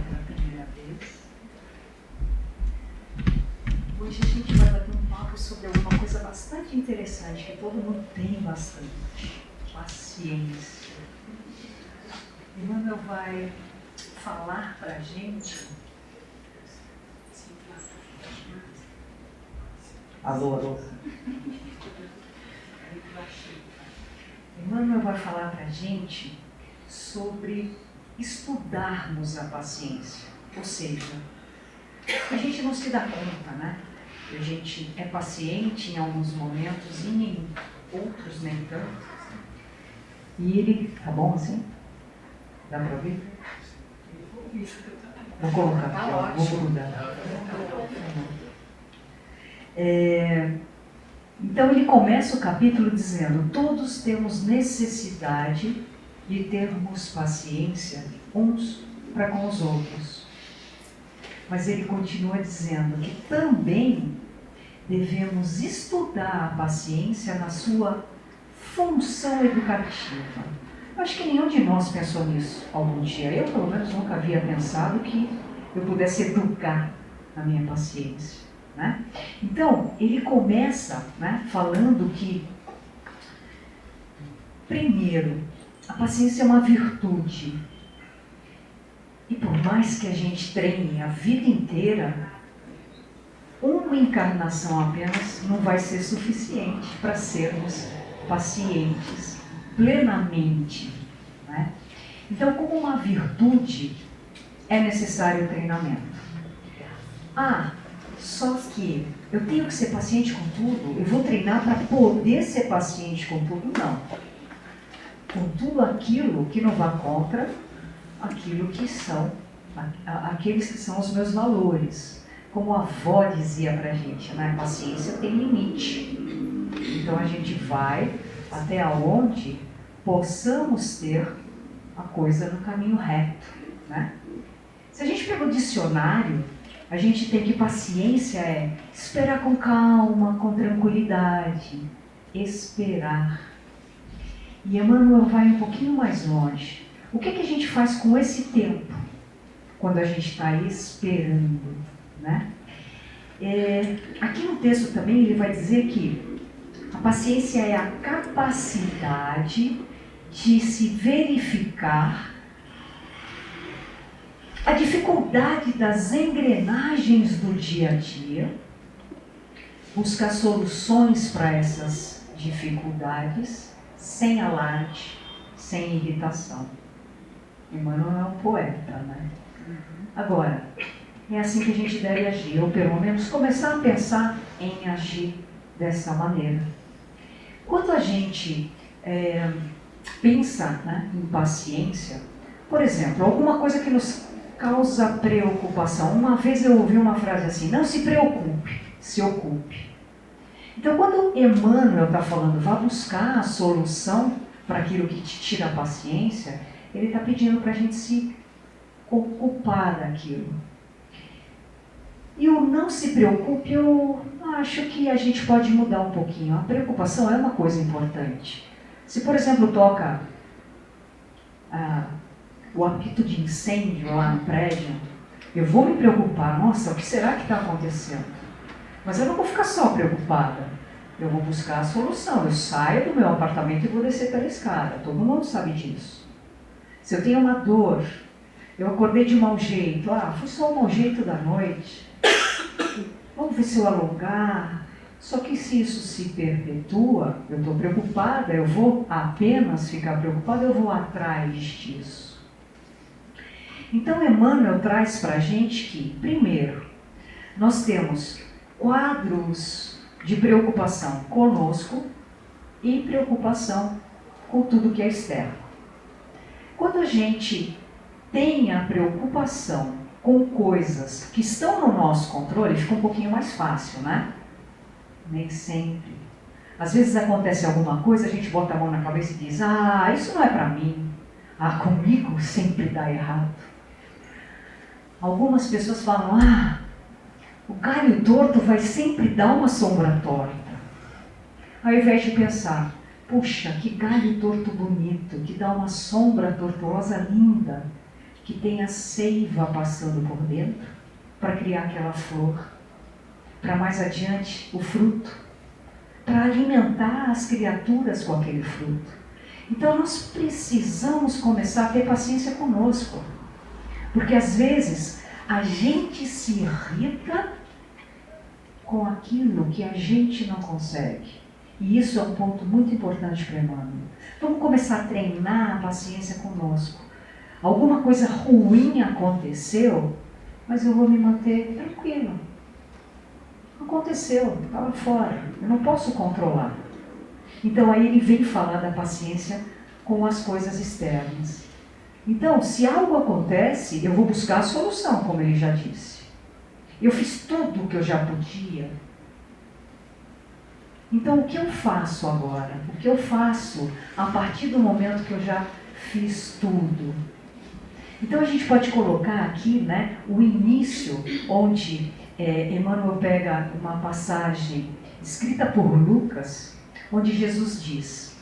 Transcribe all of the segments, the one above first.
pela primeira vez. Hoje a gente vai bater um papo sobre alguma coisa bastante interessante, que todo mundo tem bastante: paciência. Emmanuel vai falar para a gente. Alô. Emmanuel vai falar para a gente sobre estudarmos a paciência. Ou seja, a gente não se dá conta, né? A gente é paciente em alguns momentos e em outros nem tanto. E ele... Tá bom assim? Dá para ouvir? Vou colocar aqui, ó. Vou grudar. Então ele começa o capítulo dizendo: todos temos necessidade de termos paciência uns para com os outros. Mas ele continua dizendo que também devemos estudar a paciência na sua função educativa. Eu acho que nenhum de nós pensou nisso algum dia. Eu, pelo menos, nunca havia pensado que eu pudesse educar a minha paciência, né? Então, ele começa, né, falando que, primeiro, a paciência é uma virtude. E por mais que a gente treine a vida inteira, uma encarnação apenas não vai ser suficiente para sermos pacientes plenamente, né? Então, como uma virtude, é necessário o treinamento. Só que eu tenho que ser paciente com tudo, eu vou treinar para poder ser paciente com tudo? Não. Com tudo aquilo que não vá contra aquilo que são, aqueles que são os meus valores. Como a avó dizia pra gente, né? A paciência tem limite. Então a gente vai até onde possamos ter a coisa no caminho reto, né? Se a gente pega o dicionário, a gente tem que paciência é esperar com calma, com tranquilidade. Esperar. E Emmanuel vai um pouquinho mais longe. O que a gente faz com esse tempo, quando a gente está esperando, né? Aqui no texto também ele vai dizer que a paciência é a capacidade de se verificar a dificuldade das engrenagens do dia a dia, buscar soluções para essas dificuldades sem alarde, sem irritação. Emmanuel é um poeta, né? Agora, é assim que a gente deve agir, ou pelo menos começar a pensar em agir dessa maneira. Quando a gente pensa, né, em paciência, por exemplo, alguma coisa que nos causa preocupação. Uma vez eu ouvi uma frase assim: não se preocupe, se ocupe. Então, quando Emmanuel está falando, vá buscar a solução para aquilo que te tira a paciência, ele está pedindo para a gente se ocupar daquilo. E o não se preocupe, eu acho que a gente pode mudar um pouquinho. A preocupação é uma coisa importante. Se, por exemplo, toca o apito de incêndio lá no prédio, eu vou me preocupar. Nossa, o que será que está acontecendo? Mas eu não vou ficar só preocupada. Eu vou buscar a solução. Eu saio do meu apartamento e vou descer pela escada. Todo mundo sabe disso. Se eu tenho uma dor, eu acordei de mau jeito. Foi só um mau jeito da noite. Vamos ver se eu alongar. Só que se isso se perpetua, eu estou preocupada, eu vou apenas ficar preocupada, eu vou atrás disso. Então Emmanuel traz para a gente que, primeiro, nós temos quadros de preocupação conosco e preocupação com tudo que é externo. Quando a gente tem a preocupação com coisas que estão no nosso controle, fica um pouquinho mais fácil, né? Nem sempre. Às vezes acontece alguma coisa, a gente bota a mão na cabeça e diz: isso não é para mim. Comigo sempre dá errado. Algumas pessoas falam: o galho torto vai sempre dar uma sombra torta. Ao invés de pensar: puxa, que galho torto bonito, que dá uma sombra tortuosa linda, que tem a seiva passando por dentro para criar aquela flor, para mais adiante o fruto, para alimentar as criaturas com aquele fruto. Então nós precisamos começar a ter paciência conosco, porque às vezes a gente se irrita com aquilo que a gente não consegue. E isso é um ponto muito importante para Emmanuel. Vamos começar a treinar a paciência conosco. Alguma coisa ruim aconteceu, mas eu vou me manter tranquilo. Aconteceu, estava fora, eu não posso controlar. Então aí ele vem falar da paciência com as coisas externas. Então, se algo acontece, eu vou buscar a solução, como ele já disse. Eu fiz tudo o que eu já podia. Então, o que eu faço agora? O que eu faço a partir do momento que eu já fiz tudo? Então, a gente pode colocar aqui, né, o início, onde Emmanuel pega uma passagem escrita por Lucas, onde Jesus diz: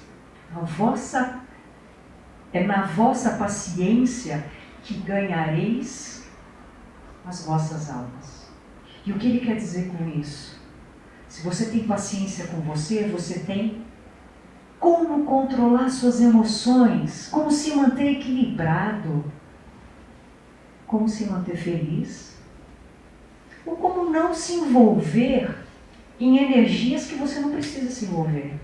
é na vossa paciência que ganhareis as vossas almas. E o que ele quer dizer com isso? Se você tem paciência com você, você tem como controlar suas emoções, como se manter equilibrado, como se manter feliz, ou como não se envolver em energias que você não precisa se envolver.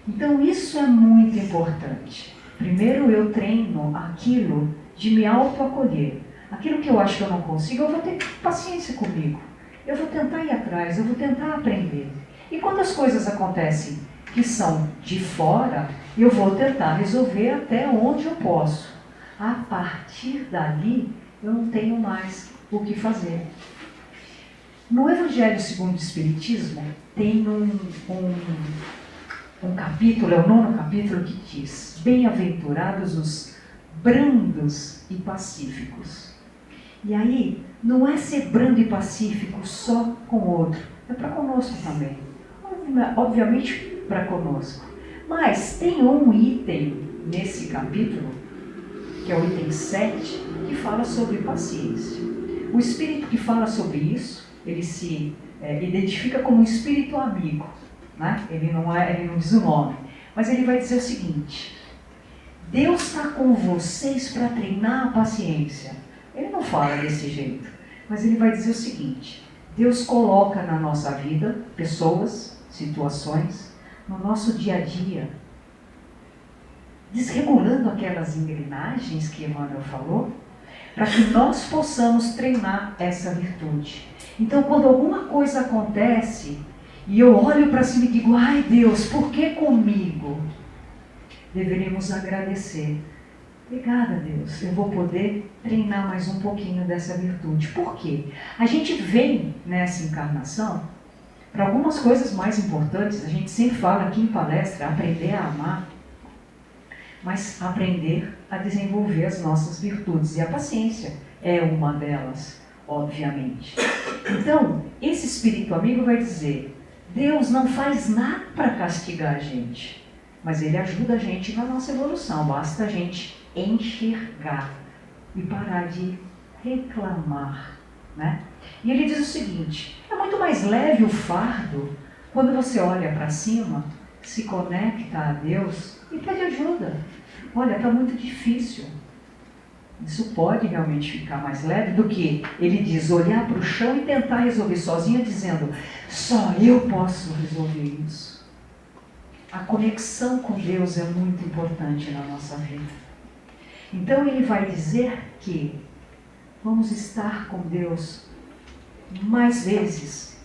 Então isso é muito importante. Primeiro eu treino aquilo de me autoacolher. Aquilo que eu acho que eu não consigo, eu vou ter paciência comigo. Eu vou tentar ir atrás, eu vou tentar aprender. E quando as coisas acontecem que são de fora, eu vou tentar resolver até onde eu posso. A partir dali, eu não tenho mais o que fazer. No Evangelho segundo o Espiritismo, tem um capítulo, é o 9º capítulo, que diz: bem-aventurados os brandos e pacíficos. E aí, não é ser brando e pacífico só com o outro, é para conosco também. Obviamente para conosco. Mas tem um item nesse capítulo, que é o item 7, que fala sobre paciência. O espírito que fala sobre isso, ele se identifica como um espírito amigo, né? Ele não diz o nome, mas ele vai dizer o seguinte: Deus está com vocês para treinar a paciência. Ele não fala desse jeito, mas ele vai dizer o seguinte: Deus coloca na nossa vida pessoas, situações, no nosso dia a dia, desregulando aquelas engrenagens que Emmanuel falou, para que nós possamos treinar essa virtude. Então, quando alguma coisa acontece e eu olho para cima e digo: ai Deus, por que comigo? Deveríamos agradecer. Obrigada, Deus, eu vou poder treinar mais um pouquinho dessa virtude. Por quê? A gente vem nessa encarnação para algumas coisas mais importantes. A gente sempre fala aqui em palestra, aprender a amar, mas aprender a desenvolver as nossas virtudes. E a paciência é uma delas, obviamente. Então, esse espírito amigo vai dizer: Deus não faz nada para castigar a gente, mas Ele ajuda a gente na nossa evolução. Basta a gente enxergar e parar de reclamar, né? E ele diz o seguinte: é muito mais leve o fardo quando você olha para cima, se conecta a Deus e pede ajuda. Olha, está muito difícil. Isso pode realmente ficar mais leve do que, ele diz, olhar para o chão e tentar resolver sozinho, dizendo: só eu posso resolver isso. A conexão com Deus é muito importante na nossa vida. Então ele vai dizer que vamos estar com Deus mais vezes,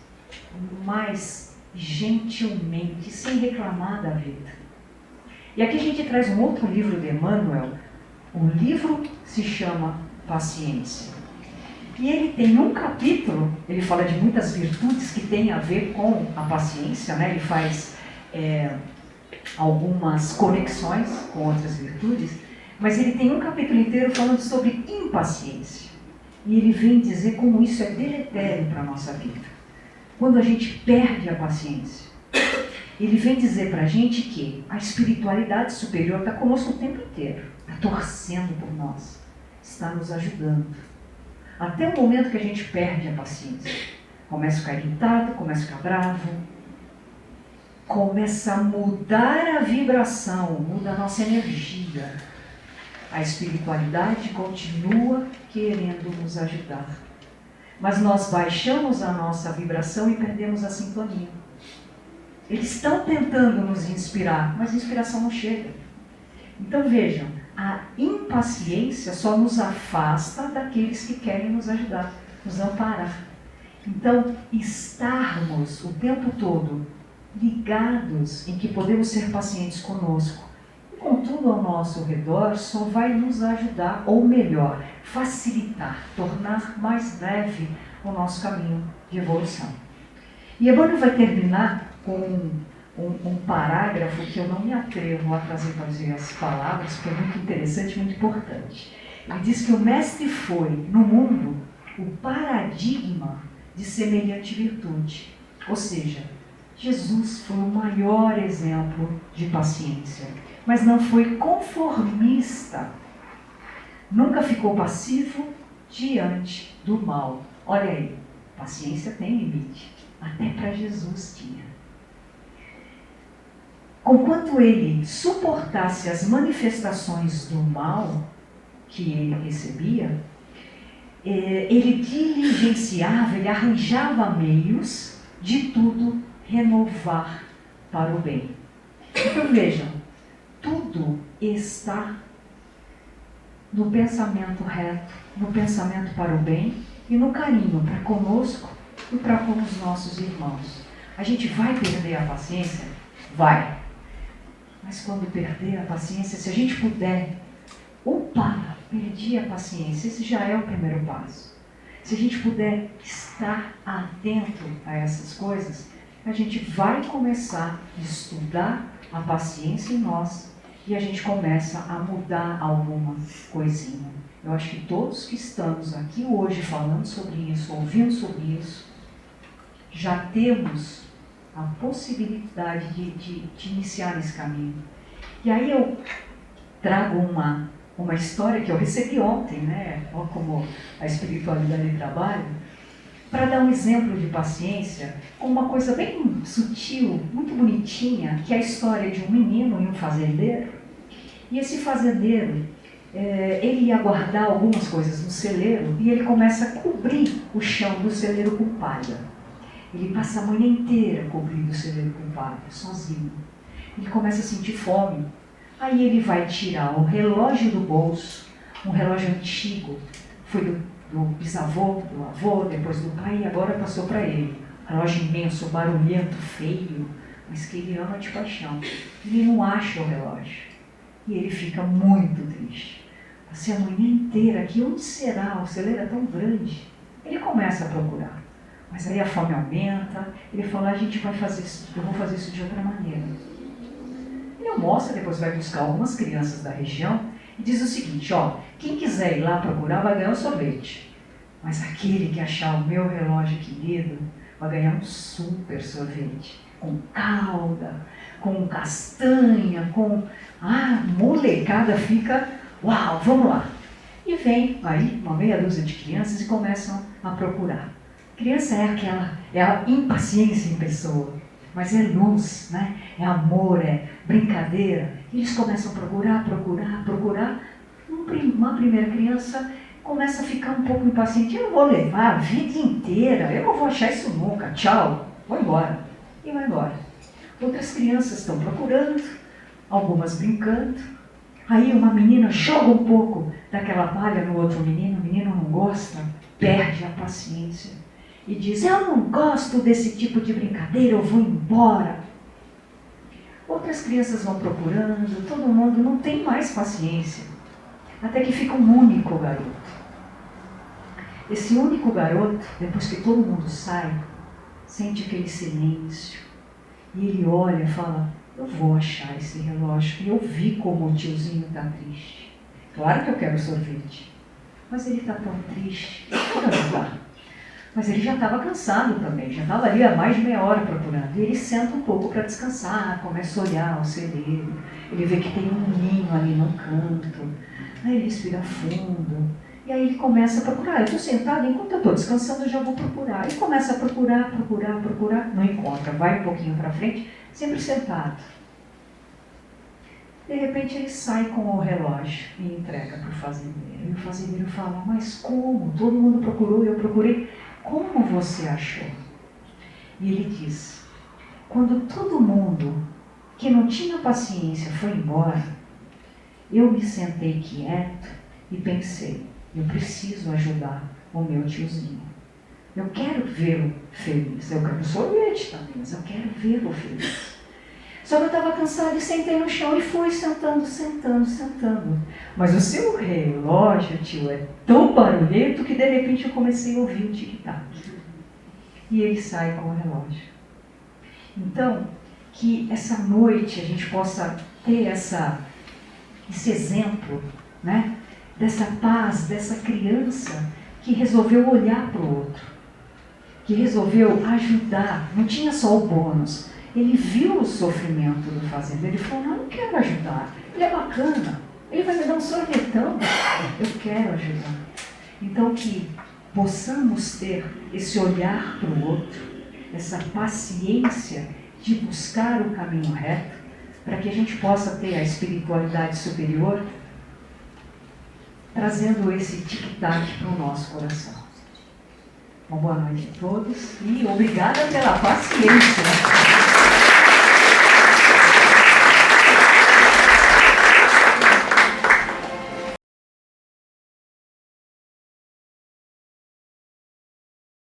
mais gentilmente, sem reclamar da vida. E aqui a gente traz um outro livro de Emmanuel. O livro se chama Paciência. E ele tem um capítulo, ele fala de muitas virtudes que têm a ver com a paciência, né? Ele faz algumas conexões com outras virtudes, mas ele tem um capítulo inteiro falando sobre impaciência. E ele vem dizer como isso é deletério para a nossa vida. Quando a gente perde a paciência, ele vem dizer para a gente que a espiritualidade superior está conosco o tempo inteiro, está torcendo por nós. está nos ajudando. Até o momento que a gente perde a paciência. Começa a ficar irritado, começa a ficar bravo, começa a mudar a vibração, muda a nossa energia. A espiritualidade continua querendo nos ajudar. Mas nós baixamos a nossa vibração e perdemos a sintonia. Eles estão tentando nos inspirar, mas a inspiração não chega. Então vejam, a impaciência só nos afasta daqueles que querem nos ajudar, nos amparar. Então, estarmos o tempo todo ligados em que podemos ser pacientes conosco e com tudo ao nosso redor só vai nos ajudar, ou melhor, facilitar, tornar mais leve o nosso caminho de evolução. E Emmanuel vai terminar com um parágrafo que eu não me atrevo a trazer para dizer as palavras, porque é muito interessante e muito importante. Ele diz que o Mestre foi, no mundo, o paradigma de semelhante virtude. Ou seja, Jesus foi o maior exemplo de paciência, mas não foi conformista. Nunca ficou passivo diante do mal. Olha aí, paciência tem limite. Até para Jesus tinha. Conquanto ele suportasse as manifestações do mal que ele recebia, ele diligenciava, ele arranjava meios de tudo renovar para o bem. Então vejam, tudo está no pensamento reto, no pensamento para o bem e no carinho para conosco e para com os nossos irmãos. A gente vai perder a paciência? Vai. Mas quando perder a paciência, se a gente puder, opa, perdi a paciência, esse já é o primeiro passo. Se a gente puder estar atento a essas coisas, a gente vai começar a estudar a paciência em nós e a gente começa a mudar alguma coisinha. Eu acho que todos que estamos aqui hoje falando sobre isso, ouvindo sobre isso, já temos a possibilidade de iniciar esse caminho. E aí eu trago uma história que eu recebi ontem, né? Olha como a espiritualidade trabalha, para dar um exemplo de paciência com uma coisa bem sutil, muito bonitinha, que é a história de um menino e um fazendeiro. E esse fazendeiro, ele ia guardar algumas coisas no celeiro e ele começa a cobrir o chão do celeiro com palha. Ele passa a manhã inteira cobrindo o celeiro com palha, sozinho. Ele começa a sentir fome. Aí ele vai tirar o relógio do bolso, um relógio antigo, foi do bisavô, do avô, depois do pai, e agora passou para ele. Um relógio imenso, barulhento, feio, mas que ele ama de paixão. Ele não acha o relógio. E ele fica muito triste. Passei a manhã inteira aqui, onde será? O celeiro é tão grande. Ele começa a procurar. Mas aí a fome aumenta, ele fala, a gente vai fazer isso, eu vou fazer isso de outra maneira. Ele almoça, depois vai buscar algumas crianças da região e diz o seguinte, ó, quem quiser ir lá procurar vai ganhar um sorvete. Mas aquele que achar o meu relógio querido vai ganhar um super sorvete. Com calda, com castanha, com... molecada fica, uau, vamos lá. E vem aí uma meia dúzia de crianças e começam a procurar. Criança é a impaciência em pessoa, mas é luz, né? É amor, é brincadeira. E eles começam a procurar. Uma primeira criança começa a ficar um pouco impaciente. Eu vou levar a vida inteira, eu não vou achar isso nunca, tchau, vou embora. E vai embora. Outras crianças estão procurando, algumas brincando. Aí uma menina joga um pouco daquela palha no outro menino, o menino não gosta, perde a paciência. E diz, eu não gosto desse tipo de brincadeira, eu vou embora. Outras crianças vão procurando, todo mundo não tem mais paciência. Até que fica um único garoto. Esse único garoto, depois que todo mundo sai, sente aquele silêncio. E ele olha e fala, eu vou achar esse relógio. E eu vi como o tiozinho está triste. Claro que eu quero sorvete. Mas ele está tão triste. Eu vou ajudar. Mas ele já estava cansado também, já estava ali há mais de meia hora procurando. E ele senta um pouco para descansar, começa a olhar o celeiro. Ele vê que tem um ninho ali no canto. Aí ele respira fundo. E aí ele começa a procurar. Eu estou sentado, enquanto eu estou descansando, eu já vou procurar. E começa a procurar, não encontra. Vai um pouquinho para frente, sempre sentado. De repente ele sai com o relógio e entrega para o fazendeiro. E o fazendeiro fala, mas como? Todo mundo procurou, eu procurei. Como você achou? E ele diz, quando todo mundo que não tinha paciência foi embora, eu me sentei quieto e pensei, eu preciso ajudar o meu tiozinho. Eu quero vê-lo feliz. Eu quero sorvete também, mas eu quero vê-lo feliz. Só que eu estava cansada e sentei no chão e fui sentando. Mas o seu relógio, tio, é tão barulhento que de repente eu comecei a ouvir o tic-tac. E ele sai com o relógio. Então, que essa noite a gente possa ter esse exemplo, né? Dessa paz, dessa criança que resolveu olhar para o outro, que resolveu ajudar. Não tinha só o bônus. Ele viu o sofrimento do fazendeiro e falou, não, eu quero ajudar. Ele é bacana, ele vai me dar um sorvetão, eu quero ajudar. Então que possamos ter esse olhar para o outro, essa paciência de buscar o caminho reto, para que a gente possa ter a espiritualidade superior, trazendo esse tic-tac para o nosso coração. Uma boa noite a todos e obrigada pela paciência.